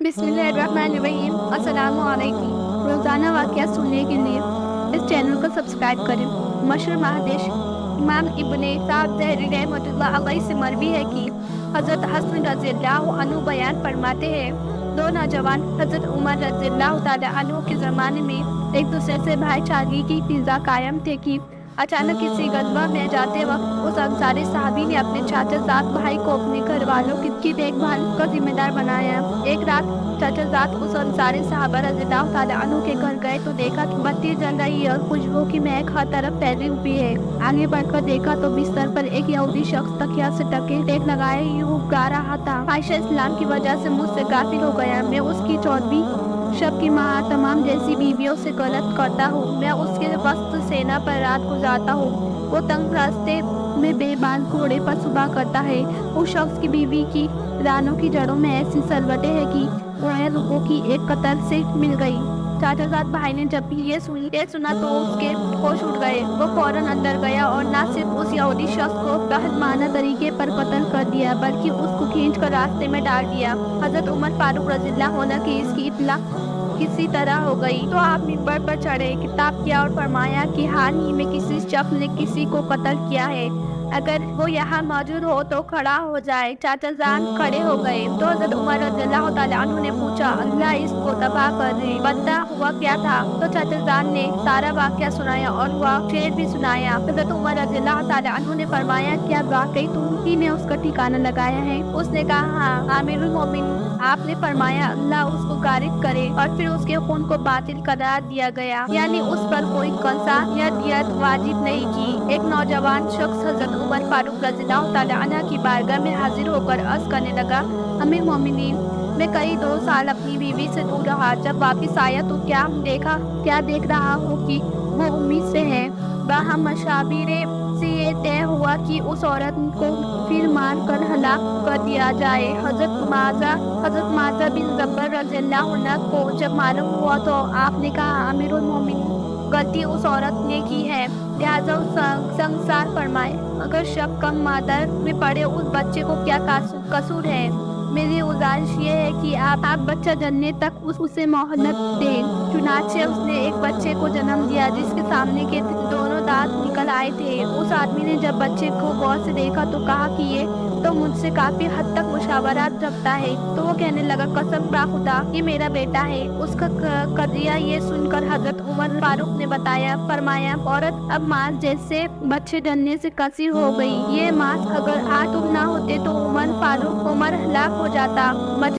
बिस्मिल्लाहिर्रहमानिर्रहीम। अस्सलामु अलैकुम। रोज़ाना वाक़या सुनने के लिए इस चैनल को सब्सक्राइब करें। मशहूर महादिस इमाम इब्ने साद ज़हरी रहमतुल्लाह अलैह से मरवी है कि हज़रत हसन रज़ियल्लाहु अन्हु बयान फरमाते हैं, दो नौजवान हज़रत उमर रज़ियल्लाहु ताला अन्हु के ज़माने में एक दूसरे से भाईचारे की फिज़ा कायम थे कि अचानक किसी गज़वा में जाते वक्त उस अंसारी सहाबी ने अपने चाचाज़ाद भाई को अपने घर वालों की देखभाल का जिम्मेदार बनाया। एक रात चाचाज़ाद उस अंसारी सहाबा रज़ियल्लाहु ताला अन्हु के घर गए तो देखा कि बत्ती जल रही है और खुशबू की महक हर तरफ फैली हुई है। आगे बढ़कर देखा तो बिस्तर पर एक यहूदी शख्स तकिया से टके टेक लगाए यूं गा रहा था, आयशा इस्लाम की वजह से मुझसे गाफिल हो गया। मैं उसकी 14वीं शब की माँ तमाम जैसी बीवियों से गलत करता हूँ। मैं उसके वस्त सेना पर रात गुजारता हूँ। वो तंग रास्ते में बेबाल घोड़े पर सुबह करता है। उस शख्स की बीवी की रानों की जड़ों में ऐसी सलवटें हैं कि उन्हें रुकों की एक कतर से मिल गई। चाचाज़ाद भाई ने जब भी ये सुना तो उसके होश उड़ गए। वो फौरन अंदर गया और न सिर्फ उस यहूदी शख्स को रहमाना तरीके पर कत्ल कर दिया बल्कि उसको खींच कर रास्ते में डाल दिया। हज़रत उमर फारूक रज़ियल्लाहु अन्हु की इसकी इत्तला किसी तरह हो गई तो आप मिंबर पर चढ़े, किताब किया और फरमाया कि हाल ही में किसी शख्स ने किसी को कत्ल किया है, अगर वो यहाँ मौजूद हो तो खड़ा हो जाए। चाचाज़ाद खड़े हो गए तो हज़रत उमर रज़ियल्लाहु ताला अन्हु ने पूछा, अल्लाह इसको तबाह कर दे, बता हुआ क्या था? तो चाचाज़ाद ने सारा वाक़या सुनाया और हुआ शेर भी सुनाया। हज़रत उमर रज़ियल्लाहु ताला अन्हु ने फरमाया, क्या वाकई तुम ही ने उसका ठिकाना लगाया है? उसने कहा, हाँ आमिरुल मोमिनीन। आपने फरमाया, अल्लाह उसको गारिब करे और फिर उसके खून को बातिल करार दिया गया, यानी उस पर कोई कंसा या दियत वाजिब नहीं की। एक नौजवान शख्स हज़रत उमर फारूक रज़ियल्लाहु ताला अन्हु की बारगाह में हाजिर होकर अर्ज़ करने लगा, अमीर मोमिनीन, मैं कई 2 साल अपनी बीवी से दूर रहा। जब वापिस आया तो क्या देख रहा हूँ कि वो उम्मीद से है। बाहम मशाविरे से ये तय हुआ कि उस औरत को फिर मार कर हलाक कर दिया जाए। हज़रत माज़ा बिन जबर रज़ियल्लाहु अन्हा को जब मालूम हुआ तो आपने कहा, अमीरुल मोमिनीन, गलती उस औरत ने की है, लिहाजा संसार फरमाए। अगर शक कम मादर में पड़े उस बच्चे को क्या कसूर है? मेरी गुजारिश ये है कि आप बच्चा जनने तक उसे मोहलत दें। चुनाचे उसने एक बच्चे को जन्म दिया जिसके सामने के दोनों दांत निकल आए थे। उस आदमी ने जब बच्चे को गौर से देखा तो कहा कि ये तो मुझसे काफी हद तक मुशावरात रखता है। तो वो कहने लगा, कसम बा खुदा, ये मेरा बेटा है। उसका कदरिया ये सुनकर हज़रत उमर फारूक ने फरमाया, औरत अब मांस जैसे बच्चे जनने से कसीर हो गई। ये मांस अगर आज तुम ना होते तो उमर हलाक हो जाता।